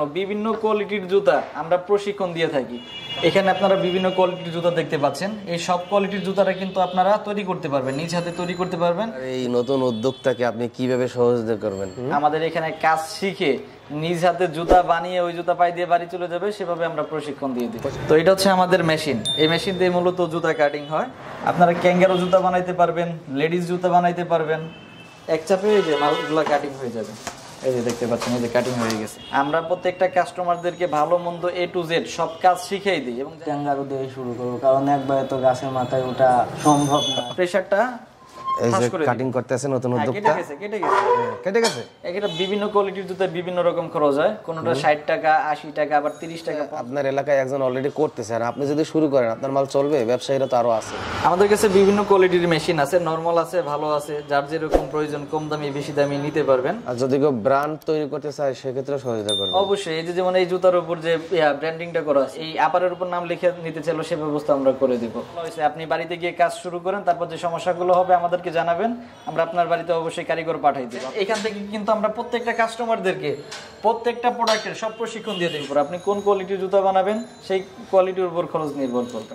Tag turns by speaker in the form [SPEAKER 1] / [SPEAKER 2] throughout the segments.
[SPEAKER 1] বিভিন্ন কোয়ালিটির জুতা আমরা প্রশিক্ষণ দিয়ে থাকি। এখানে আপনারা বিভিন্ন কোয়ালিটির জুতা দেখতে পাচ্ছেন। এই সব কোয়ালিটির জুতাটা কিন্তু আপনারা তৈরি করতে পারবেন, নিজ হাতে তৈরি করতে পারবেন।
[SPEAKER 2] এই নতুন উদ্যোগটাকে আপনি কিভাবে সহযোগিতা করবেন?
[SPEAKER 1] আমাদের এখানে কাজ শিখে নিজ হাতে জুতা বানিয়ে ওই জুতা পায়ে দিয়ে বাড়ি চলে যাবে, সেভাবে আমরা প্রশিক্ষণ দিয়ে দিই। তো এটা হচ্ছে আমাদের মেশিন। এই মেশিন দিয়ে মূলত জুতা কাটিং হয়। আপনারা ক্যাঙ্গারু জুতা বানাইতে পারবেন, লেডিস জুতা বানাইতে পারবেন। এক চাপে এই যে মালগুলো কাটিং হয়ে যাবে। এই যে দেখতে পাচ্ছেন, এই যে কাটিং হয়ে গেছে। আমরা প্রত্যেকটা কাস্টমারদেরকে ভালো মন্দ A to Z সব কাজ শিখিয়ে দিই। এবং
[SPEAKER 3] ক্যাঙ্গারু দিয়ে শুরু করবো, কারণ একবারে তো গাছের মাথায় ওঠা সম্ভব না।
[SPEAKER 1] প্রেসারটা
[SPEAKER 2] এই যে কাটিং করতেছে নতুন উদ্যোগটা কেটে গেছে।
[SPEAKER 1] এটা বিভিন্ন কোয়ালিটির জুতা বিভিন্ন রকম খরচ হয়, কোনটা 60 টাকা 80 টাকা আবার 30 টাকা।
[SPEAKER 2] আপনার এলাকায় একজন অলরেডি করতেছে, আর আপনি যদি শুরু করেন আপনার মাল চলবে, ব্যবসায়ীরা তো আরো আছে।
[SPEAKER 1] আমাদের কাছে বিভিন্ন কোয়ালিটির মেশিন আছে, নরমাল আছে, ভালো আছে, যার যেরকম প্রয়োজন কম দামি বেশি দামি নিতে পারবেন।
[SPEAKER 2] আর যদি কেউ ব্র্যান্ড তৈরি করতে চায় সেক্ষেত্রে সহযোগিতা করবেন
[SPEAKER 1] অবশ্যই। এই যে যেমন এই জুতার উপর যে ব্র্যান্ডিংটা করা আছে, এই আপারের উপর নাম লিখে নিতে চাইলে সে ব্যবস্থা আমরা করে দিব। আপনি বাড়িতে গিয়ে কাজ শুরু করেন, তারপর যে সমস্যাগুলো হবে আমাদেরকে জানাবেন, আমরা আপনার বাড়িতে অবশ্যই কারিগর পাঠাই দেব। এখান থেকে কিন্তু আমরা প্রত্যেকটা কাস্টমারদেরকে প্রত্যেকটা প্রোডাক্টের সব প্রশিক্ষণ দিয়ে দেব। আপনি কোন কোয়ালিটির জুতা বানাবেন সেই কোয়ালিটির উপর খরচ নির্ভর করবে।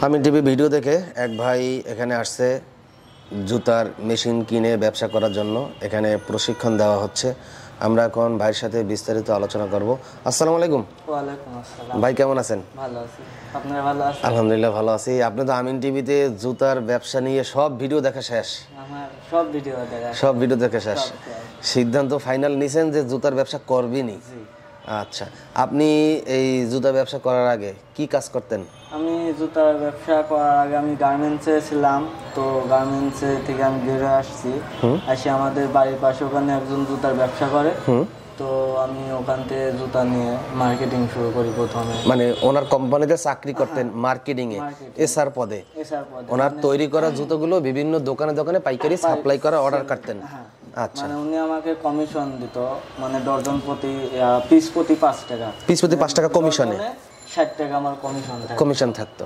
[SPEAKER 2] AminTV ভিডিও দেখে এক ভাই এখানে আসছে জুতার মেশিন কিনে ব্যবসা করার জন্য। এখানে প্রশিক্ষণ দেওয়া হচ্ছে। আমরা এখন ভাইয়ের সাথে বিস্তারিত আলোচনা করব। আসসালামু আলাইকুম।
[SPEAKER 3] ওয়ালাইকুম আসসালাম।
[SPEAKER 2] ভাই কেমন আছেন?
[SPEAKER 3] ভালো আছি, আপনারা ভালো আছেন?
[SPEAKER 2] আলহামদুলিল্লাহ ভালো আছি। আপনি তো AminTVতে জুতার ব্যবসা নিয়ে সব ভিডিও দেখা শেষ।
[SPEAKER 3] আমার সব ভিডিও দেখা
[SPEAKER 2] শেষ। সিদ্ধান্ত ফাইনাল নিছেন যে জুতার ব্যবসা করবেনই। আচ্ছা, আপনি এই জুতা ব্যবসা করার আগে কি কাজ করতেন?
[SPEAKER 3] আমি জুতার ব্যবসা করার আগে আমি গার্মেন্টসে ছিলাম। তো গার্মেন্টসে থেকে আমি বেরো আসছি, আসি আমাদের বাড়ির পাশে ওখানে একজন জুতার ব্যবসা করে। তো আমি ওখান থেকে জুতা নিয়ে মার্কেটিং শুরু করি প্রথমে।
[SPEAKER 2] মানে ওনার কোম্পানিতে চাকরি করতেন মার্কেটিং এ, এসআর পদে। ওনার তৈরি করা জুতোগুলো বিভিন্ন দোকানে দোকানে পাইকারি সাপ্লাই করা অর্ডার করতেন। আচ্ছা,
[SPEAKER 3] মানে উনি আমাকে কমিশন দিত, মানে ডজন প্রতি পিস প্রতি 5 টাকা।
[SPEAKER 2] পিস প্রতি 5 টাকা কমিশনে
[SPEAKER 3] 60 টাকা আমার কমিশন থাকতো।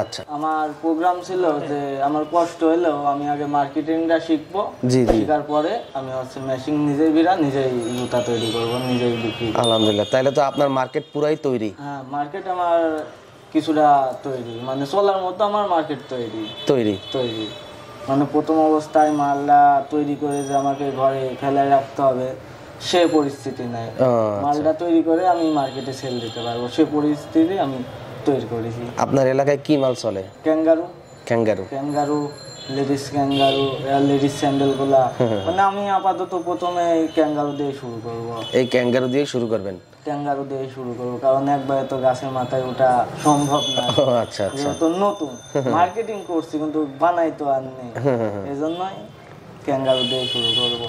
[SPEAKER 2] আচ্ছা,
[SPEAKER 3] আমার প্রোগ্রাম ছিল যে আমার কষ্ট হলেও আমি আগে মার্কেটিংটা শিখবো। শিখার পরে আমি হচ্ছে মেশিন নিজেই নিজেই জুতা তৈরি করব, নিজেই বিক্রি।
[SPEAKER 2] আলহামদুলিল্লাহ, তাহলে তো আপনার মার্কেট পুরাই তৈরি।
[SPEAKER 3] হ্যাঁ, মার্কেট আমার কিছুটা তৈরি, মানে চলার মতো আমার মার্কেট তৈরি। মানে প্রথম অবস্থায় মালটা তৈরি করে যে আমাকে ঘরে ফেলায় রাখতে হবে সে পরিস্থিতি নাই। মালটা তৈরি করে আমি মার্কেটে সেল দিতে পারবো, সে পরিস্থিতি আমি তৈরি করেছি।
[SPEAKER 2] আপনার এলাকায় কি মাল চলে?
[SPEAKER 3] Kangaroo, ladies kangaroo, ladies sandal গুলা। মানে আমি আপাতত প্রথমে ক্যাঙ্গারু দিয়ে শুরু করব।
[SPEAKER 2] এই ক্যাঙ্গারু দিয়ে শুরু করবেন?
[SPEAKER 3] ক্যাঙ্গারু দিয়ে শুরু করব, কারণ একবারে তো গাছের মাথায় ওঠা সম্ভব না।
[SPEAKER 2] আচ্ছা আচ্ছা,
[SPEAKER 3] তো নতুন মার্কেটিং করছি কিন্তু বানাই তো আর নেই, এজন্যই ক্যাঙ্গারু দিয়ে শুরু করব।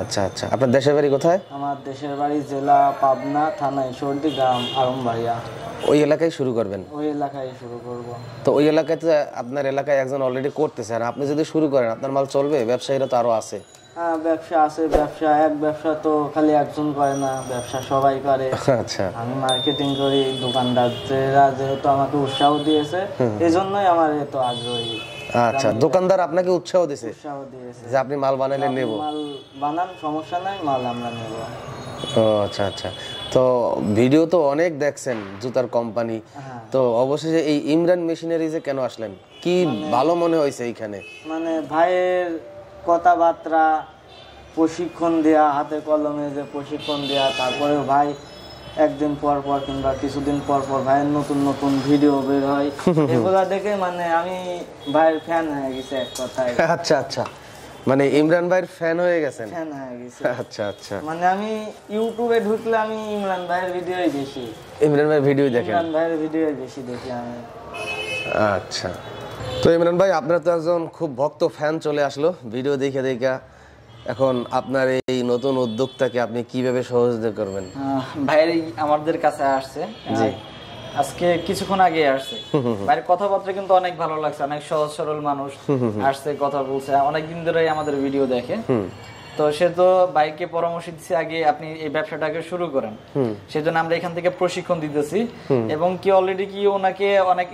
[SPEAKER 2] আচ্ছা আচ্ছা, আপনার দেশের বাড়ি কোথায়?
[SPEAKER 3] আমার দেশের বাড়ি জেলা পাবনা, থানা ঈশ্বরদী, গ্রাম আরমবাড়িয়া।
[SPEAKER 2] ওই এলাকায় শুরু করবেন?
[SPEAKER 3] ওই এলাকায় শুরু করব।
[SPEAKER 2] তো ওই এলাকায় তো আপনার এলাকায় একজন অলরেডি করতেছে, আর আপনি যদি শুরু করেন আপনার মাল চলবে, ব্যবসায়ীরা তো আরো আছে।
[SPEAKER 3] হ্যাঁ, ব্যবসা আছে। ব্যবসা তো খালি একজন করে না, ব্যবসা সবাই করে।
[SPEAKER 2] আচ্ছা,
[SPEAKER 3] আমি মার্কেটিং করি, দোকানদাররা যেহেতু আমাকে উৎসাহ দিয়েছে, এজন্যই আমার এত আগ্রহী।
[SPEAKER 2] আচ্ছা, দোকানদার আপনাকে উৎসাহ দিয়েছে যে আপনি মাল বানাইলে নেব?
[SPEAKER 3] মাল বানান, সমস্যা নাই, মাল আমরা নেব।
[SPEAKER 2] ও আচ্ছা আচ্ছা। তো ভিডিও তো অনেক দেখছেন জুতার কোম্পানি, তো অবশেষে এই ইমরান মেশিনারিজে কেন আসলেন? কি ভালো মনে হয়েছে এইখানে?
[SPEAKER 3] মানে ভাইয়ের কথাবার্তা, প্রশিক্ষণ দেয়া, হাতে কলমে যে প্রশিক্ষণ দেয়া, তারপরে ভাই একদিন পর পর কিংবা কিছুদিন পর পর ভাইয়ের নতুন ভিডিও বের হয়, এগুলা দেখে মানে আমি ভাইয়ের ফ্যান হয়ে গেছি এক কথায়।
[SPEAKER 2] আচ্ছা আচ্ছা, মানে ইমরান ভাইয়ের ফ্যান হয়ে গেছেন?
[SPEAKER 3] ফ্যান হয়ে গেছি।
[SPEAKER 2] আচ্ছা আচ্ছা,
[SPEAKER 3] মানে আমি ইউটিউবে ঢুকলে আমি ইমরান ভাইয়ের ভিডিওই বেশি দেখি আমি।
[SPEAKER 2] আচ্ছা, তো ইমরান ভাই আপনার তো একজন খুব ভক্ত ফ্যান চলে আসলো ভিডিও দেখে দেখে। এখন আপনার এই নতুন উদ্যোগটাকে আপনি কিভাবে সহযোগিতা করবেন?
[SPEAKER 1] ভাইয়ের আমাদের কাছে আসছে, আজকে কিছুক্ষণ আগে আসছে। ভাইয়ের কথাবার্তা কিন্তু অনেক ভালো লাগছে, অনেক সহজ সরল মানুষ আসছে, কথা বলছে, অনেকদিন ধরে আমাদের ভিডিও দেখে। তো সে তো ভাইকে পরামর্শ দিচ্ছে আগে আপনি এই ব্যবসাটাকে শুরু করেন, সেজন্য আমরা এখান থেকে প্রশিক্ষণ দিতেছি। এবং কি অলরেডি কি ওনাকে অনেক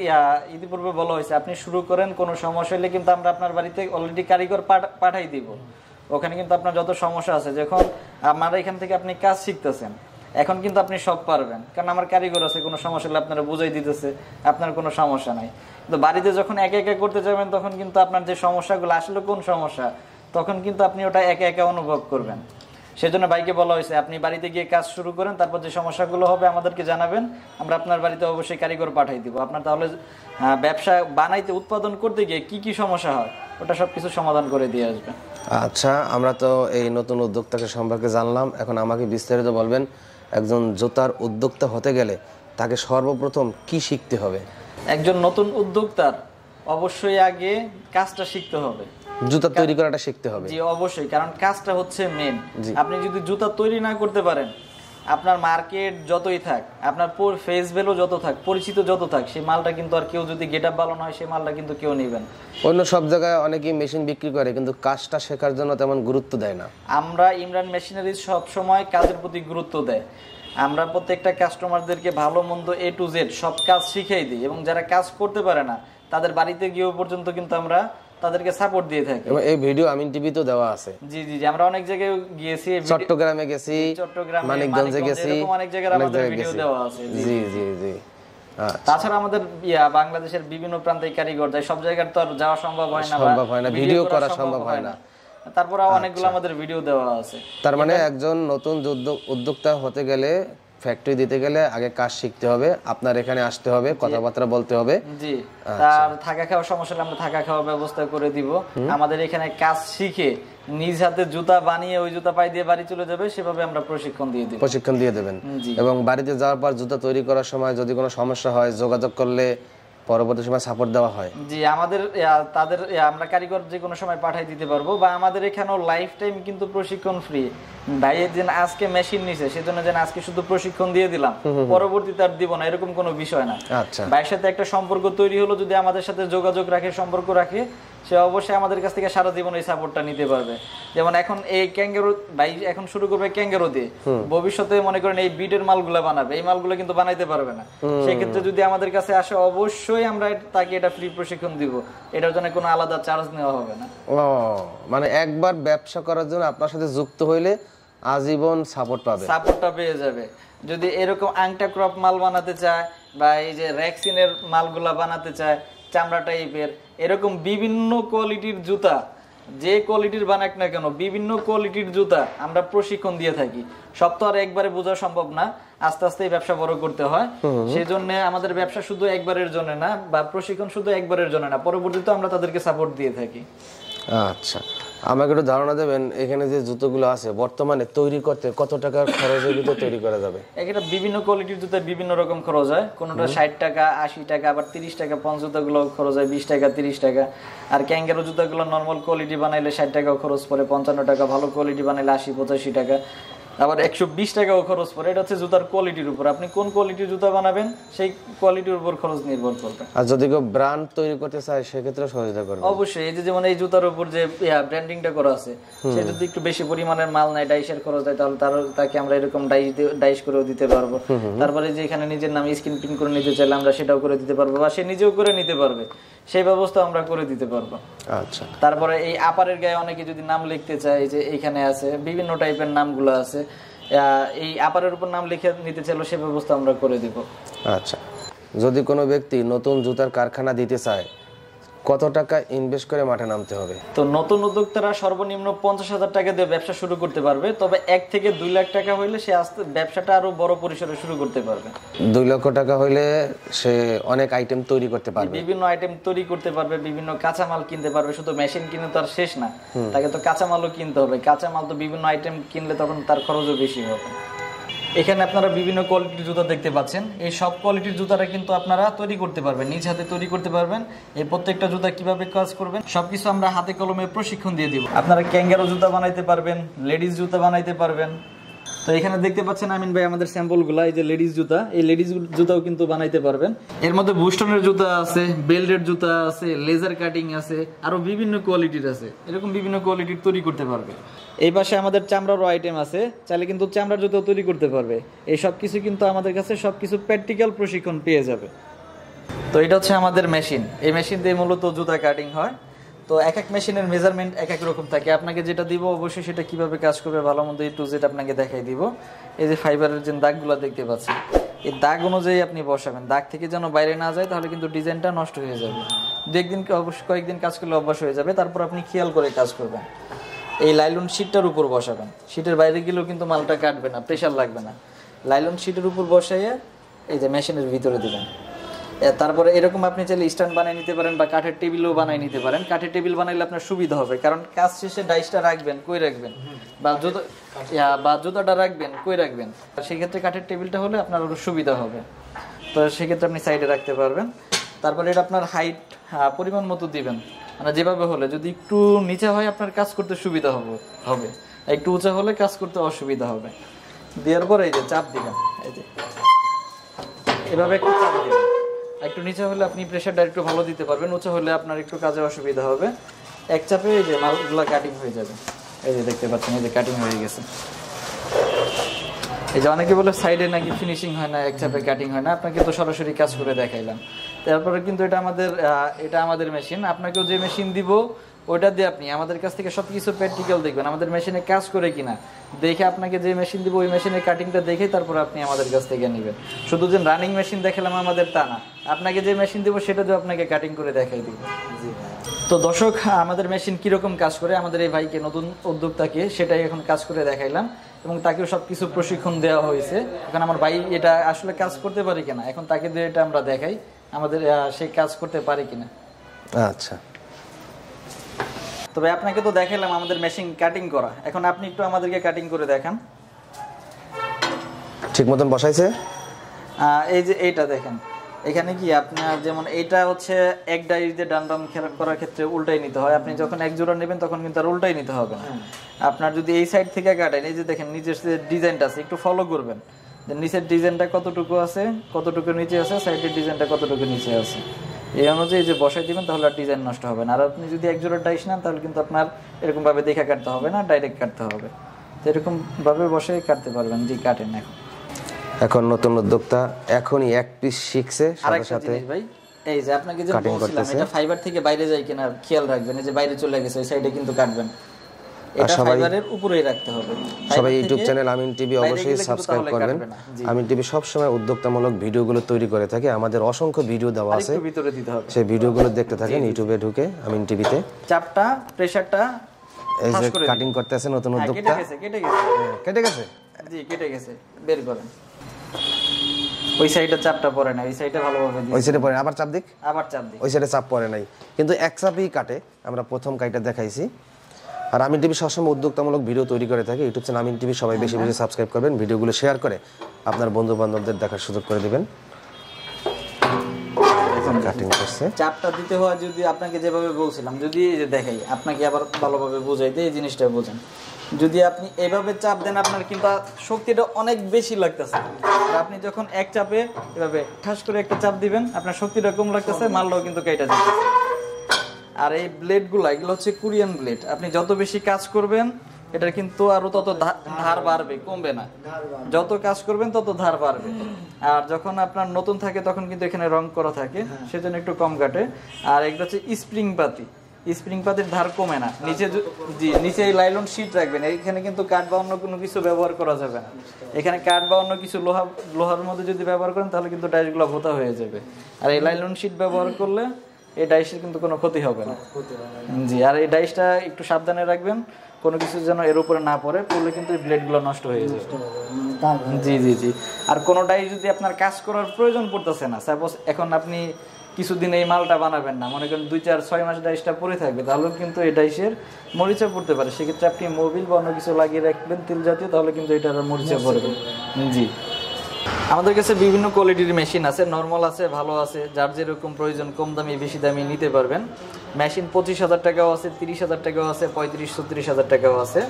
[SPEAKER 1] ইতিপূর্বে বলা হয়েছে আপনি শুরু করেন, কোনো সমস্যা হলে কিন্তু আমরা আপনার বাড়িতে অলরেডি কারিগর পাঠাই দিব। ওখানে কিন্তু আপনার যত সমস্যা আছে, যখন আমরা এখান থেকে আপনি কাজ শিখতেছেন, এখন কিন্তু আপনি সব পারবেন, কারণ আমার কারিগর আছে, কোনো সমস্যা হলে আপনারা বুঝাই দিতেছে, আপনার কোনো সমস্যা নাই। কিন্তু বাড়িতে যখন একা একা করতে যাবেন তখন কিন্তু আপনার যে সমস্যাগুলো আসলে কোন সমস্যা, তখন কিন্তু আপনি ওটা একা একা অনুভব করবেন। সেজন্য ভাইকে বলা হয়েছে আপনি বাড়িতে গিয়ে কাজ শুরু করেন, তারপর যে সমস্যাগুলো হবে আমাদেরকে জানাবেন, আমরা আপনার বাড়িতে অবশ্যই কারিগর পাঠাই দিব। আপনার তাহলে ব্যবসা বানাইতে উৎপাদন করতে গিয়ে কি কি সমস্যা হয় ওটা সবকিছু সমাধান করে দিয়ে আসবে।
[SPEAKER 2] আচ্ছা, আমরা তো এই নতুন উদ্যোক্তাকে সম্পর্কে জানলাম, এখন আমাকে বিস্তারিত বলবেন একজন জুতার উদ্যোক্তা হতে গেলে তাকে সর্বপ্রথম কি শিখতে হবে?
[SPEAKER 1] একজন নতুন উদ্যোক্তার অবশ্যই আগে কাজটা শিখতে হবে,
[SPEAKER 2] জুতা তৈরি করাটা শিখতে হবে।
[SPEAKER 1] জি অবশ্যই, কারণ কাজটা হচ্ছে মেন। আপনি যদি জুতা তৈরি না করতে পারেন, আপনার মার্কেট যতই থাক, আপনার ফেস ভ্যালু যত থাক, পরিচিত যত থাক, সেই মালটা কিন্তু আর কেউ যদি গেট আপ ভালো না হয় সেই মালটা কিন্তু কেউ নেবেন।
[SPEAKER 2] অন্য সব জায়গায় অনেকেই মেশিন বিক্রি করে কিন্তু কাজটা শেখার জন্য তেমন গুরুত্ব দেয় না।
[SPEAKER 1] আমরা ইমরান মেশিনারি সব সময় কাজের প্রতি গুরুত্ব দেয়। আমরা প্রত্যেকটা কাস্টমারদেরকে ভালো মন্দ A to Z সব কাজ শিখিয়ে দিই, এবং যারা কাজ করতে পারে না তাদের বাড়িতে গিয়েও পর্যন্ত কিন্তু আমরা তাদেরকে সাপোর্ট দিয়ে থাকি।
[SPEAKER 2] এবং এই ভিডিও AminTV তো দেওয়া আছে।
[SPEAKER 1] জি জি জি, আমরা অনেক জায়গায় গিয়েছি,
[SPEAKER 2] চট্টগ্রামে গেছি, মানিকগঞ্জে গেছি,
[SPEAKER 1] এরকম অনেক জায়গায় আমাদের ভিডিও দেওয়া আছে।
[SPEAKER 2] জি জি জি।
[SPEAKER 1] তাছাড়া আমাদের বাংলাদেশের বিভিন্ন প্রান্তে কারিগর যায়, সব জায়গায় তো আর যাওয়া সম্ভব হয় না,
[SPEAKER 2] ভিডিও করা সম্ভব হয় না।
[SPEAKER 1] তারপরে অনেকগুলো আমাদের ভিডিও দেওয়া আছে।
[SPEAKER 2] তার মানে একজন নতুন উদ্যোক্তা হতে গেলে, ফ্যাক্টরি দিতে গেলে আগে কাজ শিখতে হবে, আপনার এখানে আসতে হবে, কথাবার্তা বলতে হবে।
[SPEAKER 1] জি, তার থাকা খাওয়ার সমস্যা হলে আমরা থাকা খাওয়ার ব্যবস্থা করে দিব। আমাদের এখানে কাজ শিখে নিজ হাতে জুতা বানিয়ে ওই জুতা পাই দিয়ে বাড়ি চলে যাবে, সেভাবে আমরা প্রশিক্ষণ দিয়ে দেবেন। এবং বাড়িতে যাওয়ার পর জুতা তৈরি করার সময় যদি কোনো সমস্যা হয় যোগাযোগ করলে পরবর্তী সময় সাপোর্ট দেওয়া হয়। জি, আমাদের তাদের আমরা কারিগর যে কোনো সময় পাঠাই দিতে পারবো, বা আমাদের এখানেও লাইফ টাইম কিন্তু প্রশিক্ষণ ফ্রি। ভাইয়ের যেন আজকে মেশিন নিছে সেজন্য যেন আজকে শুধু প্রশিক্ষণ দিয়ে দিলাম, পরবর্তীতে আর দিব না, এরকম কোনো বিষয় না।
[SPEAKER 2] আচ্ছা,
[SPEAKER 1] ভাইয়ের সাথে একটা সম্পর্ক তৈরি হলো, যদি আমাদের সাথে যোগাযোগ রাখে, সম্পর্ক রাখে, সে অবশ্যই আমাদের কাছ থেকে সারা জীবন এই সাপোর্টটা নিতে পারবে। যেমন এখন এই ক্যাঙ্গারু ভাই এখন শুরু করবে ক্যাঙ্গারু দিয়ে, ভবিষ্যতে মনে করেন এই বিটের মালগুলা বানাবে, এই মালগুলো কিন্তু বানাইতে পারবে না। সেক্ষেত্রে যদি আমাদের কাছে আসে অবশ্যই আমরা তাকে এটা ফ্রি প্রশিক্ষণ দিব, এটার জন্য কোনো আলাদা চার্জ নেওয়া হবে না।
[SPEAKER 2] ও মানে একবার ব্যবসা করার জন্য আপনার সাথে যুক্ত হইলে আজীবন সাপোর্টটা
[SPEAKER 1] পেয়ে যাবে। যদি এরকম আংটা ক্রপ মাল বানাতে চায়, বা এই যে রেক্সিনের মালগুলা বানাতে চায়, চামড়া টাইপের, এরকম বিভিন্ন কোয়ালিটির জুতা, যে কোয়ালিটির বানাক না কেন, বিভিন্ন কোয়ালিটির জুতা আমরা প্রশিক্ষণ দিয়ে থাকি। সব তো আর একবারে বোঝা সম্ভব না, আস্তে আস্তে ব্যবসা বড় করতে হয়। সেই জন্য আমাদের ব্যবসা শুধু একবারের জন্য না, বা প্রশিক্ষণ শুধু একবারের জন্য না, পরবর্তীতে আমরা তাদেরকে সাপোর্ট দিয়ে থাকি।
[SPEAKER 2] আচ্ছা, আমাকে একটু ধারণা দেবেন এখানে যে জুতোগুলো আছে বর্তমানে তৈরি করতে কত টাকার খরচের ভিতরে তৈরি করা যাবে?
[SPEAKER 1] এখানে বিভিন্ন কোয়ালিটির জুতা বিভিন্ন রকম খরচ হয়, কোনোটা 60 টাকা, 80 টাকা, আবার 30 টাকা। পঞ্চ জুতাগুলো খরচ হয় 20 টাকা, 30 টাকা। আর ক্যাঙ্গারু জুতাগুলো নর্মাল কোয়ালিটি বানাইলে 60 টাকাও খরচ পড়ে, 55 টাকা। ভালো কোয়ালিটি বানাইলে 80-85 টাকা, আবার 120 টাকাও খরচ পড়ে। এটা হচ্ছে জুতার কোয়ালিটির উপর, আপনি কোন কোয়ালিটির জুতা বানাবেন সেই কোয়ালিটির উপর খরচ নির্ভর করবে।
[SPEAKER 2] আর যদি কেউ ব্র্যান্ড তৈরি করতে চায় সেক্ষেত্রে সহযোগিতা করবে
[SPEAKER 1] অবশ্যই। এই যে যেমন এই জুতার উপর যে ব্র্যান্ডিংটা করা আছে, সে যদি একটু বেশি পরিমাণের মাল নেয়, ডাইসের খরচ দেয়, তাহলে তাকে আমরা এরকম ডাইস করেও দিতে পারবো। তারপরে যে এখানে নিজের নাম স্ক্রিন প্রিন্ট করে নিতে চাইলে আমরা সেটাও করে দিতে পারবো, বা সে নিজেও করে নিতে পারবে, সেই ব্যবস্থা আমরা করে দিতে পারবো।
[SPEAKER 2] আচ্ছা,
[SPEAKER 1] তারপরে এই আপারের গায়ে অনেকে যদি নাম লিখতে চায়, যে এইখানে আছে বিভিন্ন টাইপের নামগুলো আছে, এই আপারের উপর নাম লিখে নিতে চাইলে সে ব্যবস্থা আমরা করে দিব।
[SPEAKER 2] আচ্ছা, যদি কোনো ব্যক্তি নতুন জুতার কারখানা দিতে চায় কত টাকা ইনভেস্ট করে মাঠে নামতে হবে?
[SPEAKER 1] তো নতুন উদ্যোক্তারা সর্বনিম্ন 50,000 টাকা দিয়ে ব্যবসা শুরু করতে পারবে, তবে 1 থেকে 2 লাখ টাকা হইলে সে ব্যবসাটা আরো বড় পরিসরে শুরু করতে পারবে।
[SPEAKER 2] 2 লক্ষ টাকা হইলে সে অনেক আইটেম তৈরি করতে পারবে,
[SPEAKER 1] বিভিন্ন আইটেম তৈরি করতে পারবে, বিভিন্ন কাঁচামাল কিনতে পারবে। শুধু মেশিন কিনে তো আর শেষ না, তাকে তো কাঁচামালও কিনতে হবে। কাঁচামাল তো বিভিন্ন আইটেম কিনলে তখন তার খরচও বেশি হবে। এখানে আপনারা বিভিন্ন কোয়ালিটির জুতা দেখতে পাচ্ছেন, এই সব কোয়ালিটির জুতাটা কিন্তু আপনারা তৈরি করতে পারবেন, নিজ হাতে তৈরি করতে পারবেন। এই প্রত্যেকটা জুতা কিভাবে কাজ করবেন সবকিছু আমরা হাতে কলমে প্রশিক্ষণ দিয়ে দিব। আপনারা ক্যাঙ্গারু জুতা বানাইতে পারবেন, লেডিস জুতা বানাইতে পারবেন। তো এখানে দেখতে পাচ্ছেন আমিন ভাই আমাদের স্যাম্পলগুলো, এই যে লেডিস জুতা, এই লেডিস জুতাও কিন্তু বানাইতে পারবেন। এর মধ্যে বুস্টনের জুতা আছে, বেল্টের জুতা আছে, লেজার কাটিং আছে, আরো বিভিন্ন কোয়ালিটির আছে, এরকম বিভিন্ন কোয়ালিটির তৈরি করতে পারবে। এই পাশে আমাদের চামড়ারও আইটেম আছে, চাইলে কিন্তু চামড়ার জুতাও তৈরি করতে পারবে। এই সব কিছু কিন্তু আমাদের কাছে সবকিছু প্র্যাকটিক্যাল প্রশিক্ষণ পেয়ে যাবে। তো এটা হচ্ছে আমাদের মেশিন, এই মেশিন দিয়ে মূলত জুতা কাটিং হয়। তো এক এক মেশিনের মেজারমেন্ট এক এক রকম থাকে। আপনাকে যেটা দিব অবশ্যই সেটা কিভাবে কাজ করবে ভালো মন্দ A to Z আপনাকে দেখাই দিব। এই যে ফাইবারের যে দাগগুলো দেখতে পাচ্ছেন, এই দাগ অনুযায়ী আপনি বসাবেন, দাগ থেকে যেন বাইরে না যায়, তাহলে কিন্তু ডিজাইনটা নষ্ট হয়ে যাবে। দু একদিন অবশ্যই কয়েকদিন কাজ করলে অভ্যাস হয়ে যাবে, তারপর আপনি খেয়াল করে কাজ করবেন। এই লাইলন শিটটার উপর বসাবেন, শিটের বাইরে গেলেও কিন্তু মালটা কাটবে না, প্রেশার লাগবে না। লাইলন শিটের উপর বসাইয়ে এই যে মেশিনের ভিতরে দিবেন। তারপরে এরকম আপনি চাইলে স্ট্যান্ড বানিয়ে নিতে পারেন বা কাঠের টেবিলও বানিয়ে নিতে পারেন। কাঠের টেবিল বানাইলে আপনার সুবিধা হবে, কারণ কাজ শেষে ডাইসটা রাখবেন কই রাখবেন, বা জুতাটা রাখবেন কই রাখবেন, সেই ক্ষেত্রে কাঠের টেবিলটা হলে আপনার আরো সুবিধা হবে। তো সেক্ষেত্রে আপনি সাইডে রাখতে পারবেন। তারপরে এটা আপনার হাইট পরিমাণ মতো দিবেন, মানে যেভাবে হলে, যদি একটু নিচে হয় আপনার কাজ করতে সুবিধা হবে, একটু উঁচা হলে কাজ করতে অসুবিধা হবে। দেওয়ার পরে এই যে চাপ দিবেন, এই যে এভাবে একটু চাপ দিবেন। একটু নিচে হলে আপনি প্রেশারটা একটু ভালো দিতে পারবেন, উঁচা হলে আপনার একটু কাজে অসুবিধা হবে। এক চাপে এই যে মালগুলো কাটিং হয়ে যাবে। এই যে দেখতে পাচ্ছেন, এই যে কাটিং হয়ে গেছে। এই যে অনেকে বলে সাইডে নাকি ফিনিশিং হয় না, এক চাপে কাটিং হয় না, আপনাকে তো সরাসরি কাজ করে দেখাইলাম। তারপরে কিন্তু এটা আমাদের মেশিন। আপনাকেও যে মেশিন দিব ওইটা দিয়ে আপনি আমাদের কাছ থেকে সবকিছু প্র্যাকটিক্যাল দেখবেন, আমাদের মেশিনে কাজ করে কিনা দেখে, আপনাকে যে মেশিন দিব ওই মেশিনের কাটিংটা দেখে তারপর আপনি আমাদের কাছ থেকে নেবেন। শুধু যে রানিং মেশিন দেখালাম আমাদের তা না, আপনাকে যে মেশিন দিব সেটা দিয়ে আপনাকে কাটিং করে দেখাই দিব। তো দর্শক, আমাদের মেশিন কিরকম কাজ করে, আমাদের এই ভাইকে, নতুন উদ্যোক্তাকে, সেটাই এখন কাজ করে দেখাইলাম এবং তাকেও সবকিছু প্রশিক্ষণ দেওয়া হয়েছে। এখন আমার ভাই এটা আসলে কাজ করতে পারে কিনা, এখন তাকে দিয়ে এটা আমরা দেখাই আমাদের সেই কাজ করতে পারে কিনা।
[SPEAKER 2] আচ্ছা,
[SPEAKER 1] তবে আপনাকে তো দেখাইলাম আমাদের মেশিন কাটিং করা, এখন আপনি একটু আমাদেরকে কাটিং করে দেখান।
[SPEAKER 2] ঠিক মতন বসাইছে?
[SPEAKER 1] এই যে এইটা দেখেন, এখানে কি আপনার যেমন এইটা হচ্ছে এক ডাইতে ডান বাম করার ক্ষেত্রে উল্টাই নিতে হয়। আপনি যখন এক জোড়া নেবেন তখন কিন্তু আর উল্টাই নিতে হবে না। আপনার যদি এই সাইড থেকে কাটেন, এই যে দেখেন নিচের যে ডিজাইনটা আছে একটু ফলো করবেন, যে নিচের ডিজাইনটা কতটুকু আছে, কতটুকু নিচে আছে, সাইডের ডিজাইনটা কতটুকু নিচে আছে, এই অনুযায়ী যে বসাই দিবেন তাহলে আর ডিজাইন নষ্ট হবে না। আর আপনি যদি এক জোড়া ডাইস নেন তাহলে কিন্তু আপনার এরকম ভাবে দেখে কাটতে হবে না, ডাইরেক্ট কাটতে হবে। তো এরকম ভাবে বসে কাটতে পারবেন। জি, কাটেন।
[SPEAKER 2] এখন নতুন উদ্যোক্তা এখনই এক পিস শিখছে, সাথে সাথে
[SPEAKER 1] ভাই এই যে আপনাকে যে বলছিলাম এটা ফাইবার থেকে বাইরে যায় কিনা খেয়াল রাখবেন। এই যে বাইরে চলে গেছে ওই সাইডে কিন্তু কাটবেন, এটা ফাইবারের উপরেই রাখতে হবে।
[SPEAKER 2] সবাই ইউটিউব চ্যানেল আমিন টিভি অবশ্যই সাবস্ক্রাইব করবেন। আমিন টিভি সব সময় উদ্যোক্তামূলক ভিডিওগুলো তৈরি করে থাকে, আমাদের অসংখ্য ভিডিও দেওয়া আছে,
[SPEAKER 1] ভিতরে দিতে হবে,
[SPEAKER 2] সেই ভিডিওগুলো দেখতে থাকেন ইউটিউবে ঢুকে আমিন টিভিতে।
[SPEAKER 1] চাপটা প্রেসারটা
[SPEAKER 2] এই যে কাটিং করতেছে নতুন উদ্যোক্তা, কেটে গেছে
[SPEAKER 1] জি কেটে গেছে, বের করেন। ওই সাইডে চাপটা পড়ে না, এই সাইডে ভালোভাবে দিন,
[SPEAKER 2] ওই সাইডে পড়ে আবার চাপ দিক,
[SPEAKER 1] আবার চাপ দিক,
[SPEAKER 2] ওই সাইডে চাপ পড়ে নাই, কিন্তু এক চাপই কাটে। আমরা প্রথম কাইটা দেখাইছি। আর আমিন টিভি সবসময় উদ্যোক্তামূলক ভিডিও তৈরি করে থাকে। ইউটিউব চ্যানেল আমিন টিভি সবাই বেশি বেশি সাবস্ক্রাইব করবেন, ভিডিওগুলো শেয়ার করে আপনার বন্ধু বান্ধবদের দেখার সুযোগ করে দিবেন। কাটিং করছে,
[SPEAKER 1] চাপটা দিতে হয় যদি আপনাকে যেভাবে বলছিলাম, যদি এই যে দেখাই আপনাকে আবার ভালোভাবে বুঝাইতে, এই জিনিসটা বোঝেন। যদি আপনি এভাবে চাপ দেন আপনার কিন্তু শক্তিটা অনেক বেশি লাগতেছে, আর আপনি যখন এক চাপে এভাবে ঠাস করে একটা চাপ দিবেন আপনার শক্তিটা কম লাগতেছে, মারলেও কিন্তু কেটে যাচ্ছে। আর এই ব্লেডগুলো এগুলো হচ্ছে কোরিয়ান ব্লেড, আপনি যত বেশি কাজ করবেন এটার কিন্তু আরো তত ধার বাড়বে, কমবে না। যত কাজ করবেন তত ধার বাড়বে। আর যখন আপনার নতুন থাকে তখন কিন্তু এখানে রং করা থাকে, সেজন্য একটু কম কাটে। আর একটা হচ্ছে স্প্রিং পাতি, স্প্রিং পাতির ধার কমে না। নিচে জি নিচে এই লাইলন শীট রাখবেন, এখানে কিন্তু কাঠ বা অন্য কোনো কিছু ব্যবহার করা যাবে না। এখানে কাঠ বা অন্য কিছু লোহার মধ্যে যদি ব্যবহার করেন তাহলে কিন্তু ডাইসগুলো ভোতা হয়ে যাবে। আর এই লাইলন শীট ব্যবহার করলে এই ডাইসের কিন্তু কোনো ক্ষতি হবে না। জি, আর এই ডাইসটা একটু সাবধানে রাখবেন, কোনো কিছু যেন এর উপরে না পড়ে, পড়লে কিন্তু এই ব্লেডগুলো নষ্ট হয়ে যাবে। জি জি জি। আর কোনো ডাইস যদি আপনার কাজ করার প্রয়োজন পড়তেছে না, সাপোজ এখন আপনি কিছুদিন এই মালটা বানাবেন না, মনে করেন 2-4-6 মাস ডাইসটা পরে থাকবে, তাহলেও কিন্তু এই ডাইসের মরিচা পড়তে পারে। সেক্ষেত্রে আপনি মোবিল বা অন্য কিছু লাগিয়ে রাখবেন তেল জাতীয়, তাহলে কিন্তু এটার মরিচা পড়বে। জি, আমাদের কাছে বিভিন্ন কোয়ালিটির মেশিন আছে, নর্মাল আছে, ভালো আছে, যার যেরকম প্রয়োজন কম দামি বেশি দামি নিতে পারবেন। মেশিন 25,000 টাকাও আছে, 30,000 টাকাও আছে, 35-36,000 টাকাও আছে।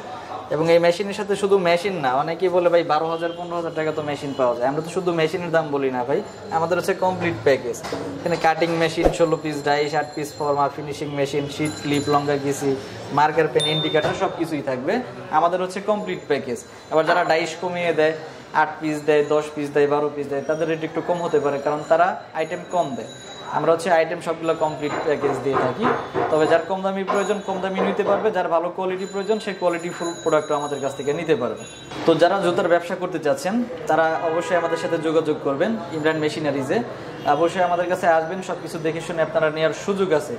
[SPEAKER 1] এবং এই মেশিনের সাথে শুধু মেশিন না, অনেকেই বলে ভাই 12,000-15,000 টাকা তো মেশিন পাওয়া যায়। আমরা তো শুধু মেশিনের দাম বলি না ভাই, আমাদের হচ্ছে কমপ্লিট প্যাকেজ। এখানে cutting machine, 16 piece dies, 8 piece ফর্মা, ফিনিশিং মেশিন, শীট, ক্লিপ, লঙ্কা গেসি, মার্কার পেন, ইন্ডিকেটর সব কিছুই থাকবে। আমাদের হচ্ছে কমপ্লিট প্যাকেজ। আবার যারা ডাইস কমিয়ে দেয়, 8 পিস দেয়, 10 পিস দেয়, 12 পিস দেয়, তাদের রেট একটু কম হতে পারে, কারণ তারা আইটেম কম দেয়। আমরা হচ্ছে আইটেম সবগুলো কমপ্লিট প্যাকেজ দিয়ে থাকি। তবে যার কম দামি প্রয়োজন কম দামি নিতে পারবে, যার ভালো কোয়ালিটি প্রয়োজন সেই কোয়ালিটি ফুল প্রোডাক্টও আমাদের কাছ থেকে নিতে পারবে। তো যারা জুতার ব্যবসা করতে চাচ্ছেন তারা অবশ্যই আমাদের সাথে যোগাযোগ করবেন ইমরান মেশিনারিজে। অবশ্যই আমাদের কাছে আসবেন, সব কিছু দেখে শুনে আপনারা নেওয়ার সুযোগ আছে।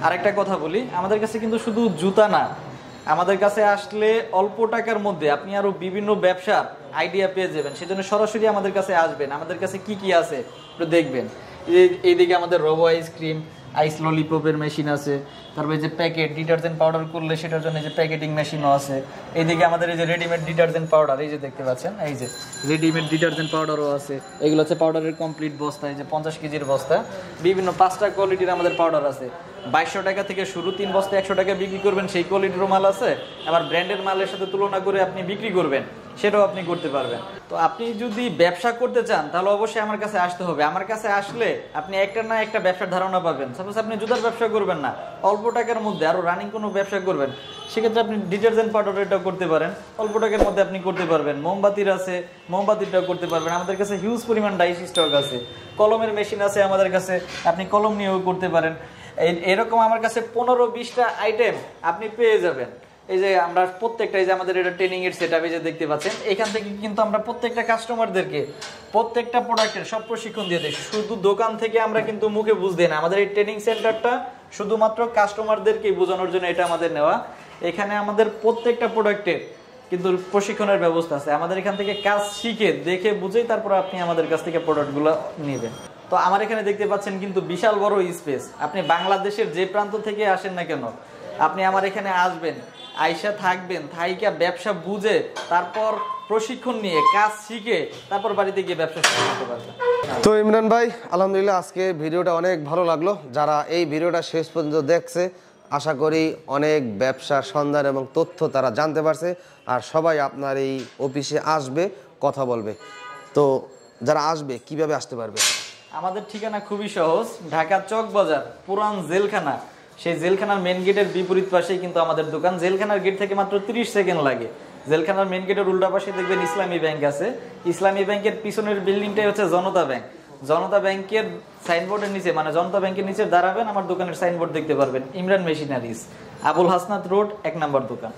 [SPEAKER 1] আরেকটা কথা বলি, আমাদের কাছে কিন্তু শুধু জুতা না, আমাদের কাছে আসলে অল্প টাকার মধ্যে আপনি আরো বিভিন্ন ব্যবসার আইডিয়া পেয়ে যাবেন। সেজন্য সরাসরি আমাদের কাছে আসবেন, আমাদের কাছে কি কি আছে একটু দেখবেন। এইদিকে আমাদের রোবো আইসক্রিম, আইস ললিপপের মেশিন আছে, তারপরে যে প্যাকেট ডিটারজেন্ট পাউডার করলে সেটার জন্য যে প্যাকেটিং মেশিনও আছে। এইদিকে আমাদের এই যে রেডিমেড ডিটারজেন্ট পাউডার, এই যে দেখতে পাচ্ছেন, এই যে রেডিমেড ডিটারজেন্ট পাউডারও আছে। এগুলো হচ্ছে পাউডারের কমপ্লিট বস্তা, এই যে 50 কেজির বস্তা, বিভিন্ন 5টা কোয়ালিটির আমাদের পাউডার আছে। 2200 টাকা থেকে শুরু, 3 বস্তা 100 টাকা বিক্রি করবেন সেই কোয়ালিটির মাল আছে। আবার ব্র্যান্ডের মালের সাথে তুলনা করে আপনি বিক্রি করবেন, সেটাও আপনি করতে পারবেন। তো আপনি যদি ব্যবসা করতে চান তাহলে অবশ্যই আমার কাছে আসতে হবে। আমার কাছে আসলে আপনি একটা না একটা ব্যবসার ধারণা পাবেন। সাপোজ আপনি জুতার ব্যবসা করবেন না, অল্প টাকার মধ্যে আরো রানিং কোনো ব্যবসা করবেন, সেক্ষেত্রে আপনি ডিটারজেন্ট পাউডার এটাও করতে পারেন, অল্প টাকার মধ্যে আপনি করতে পারবেন। মোমবাতির আছে, মোমবাতিটাও করতে পারবেন। আমাদের কাছে হিউজ পরিমাণ ডাইস স্টক আছে, কলমের মেশিন আছে আমাদের কাছে, আপনি কলম নিয়েও করতে পারেন। এরকম আমার কাছে 15-20টা আইটেম আপনি পেয়ে যাবেন। এই যে আমরা প্রত্যেকটা, এই যে আমাদের এটা ট্রেনিং এর সেটআপ, এই যে দেখতে পাচ্ছেন, এখান থেকে কিন্তু আমরা প্রত্যেকটা কাস্টমারদেরকে প্রত্যেকটা প্রোডাক্টের সব প্রশিক্ষণ দিয়ে দিই। শুধু দোকান থেকে আমরা কিন্তু মুখে বুঝ দিই না, আমাদের এই ট্রেনিং সেন্টারটা শুধুমাত্র কাস্টমারদেরকে বোঝানোর জন্য এটা আমাদের নেওয়া। এখানে আমাদের প্রত্যেকটা প্রোডাক্টের কিন্তু প্রশিক্ষণের ব্যবস্থা আছে। আমাদের এখান থেকে কাজ শিখে দেখে বুঝেই তারপর আপনি আমাদের কাছ থেকে প্রোডাক্টগুলো নেবেন। তো আমার এখানে দেখতে পাচ্ছেন কিন্তু বিশাল বড় স্পেস। আপনি বাংলাদেশের যে প্রান্ত থেকে আসেন না কেন, আপনি আমার এখানে আসবেন, আইসা থাকবেন, থাইকা ব্যবসা বুঝে তারপর প্রশিক্ষণ নিয়ে কাজ শিখে তারপর বাড়িতে গিয়ে ব্যবসা শুরু করতে পারবেন।
[SPEAKER 2] তো ইমরান ভাই, আলহামদুলিল্লাহ আজকে ভিডিওটা অনেক ভালো লাগলো। যারা এই ভিডিওটা শেষ পর্যন্ত দেখছে আশা করি অনেক ব্যবসার সন্ধান এবং তথ্য তারা জানতে পারছে। আর সবাই আপনার এই অফিসে আসবে, কথা বলবে। তো যারা আসবে কিভাবে আসতে পারবে?
[SPEAKER 1] আমাদের ঠিকানা খুবই সহজ, ঢাকা চক বাজার পুরান জেলখানা, সেই জেলখানার মেন গেটের বিপরীত পাশেই কিন্তু আমাদের দোকান। জেলখানার গেট থেকে মাত্র 30 সেকেন্ড লাগে। জেলখানার মেন গেটের উল্টা পাশে দেখবেন ইসলামী ব্যাংক আছে। ইসলামী ব্যাংকের পিছনের বিল্ডিংটাই হচ্ছে জনতা ব্যাংক। জনতা ব্যাংকের সাইনবোর্ডের নিচে, মানে জনতা ব্যাংকের নিচে দাঁড়াবেন, আমার দোকানের সাইনবোর্ড দেখতে পারবেন, ইমরান মেশিনারিজ, আবুল হাসনাত রোড, 1 নম্বর দোকান।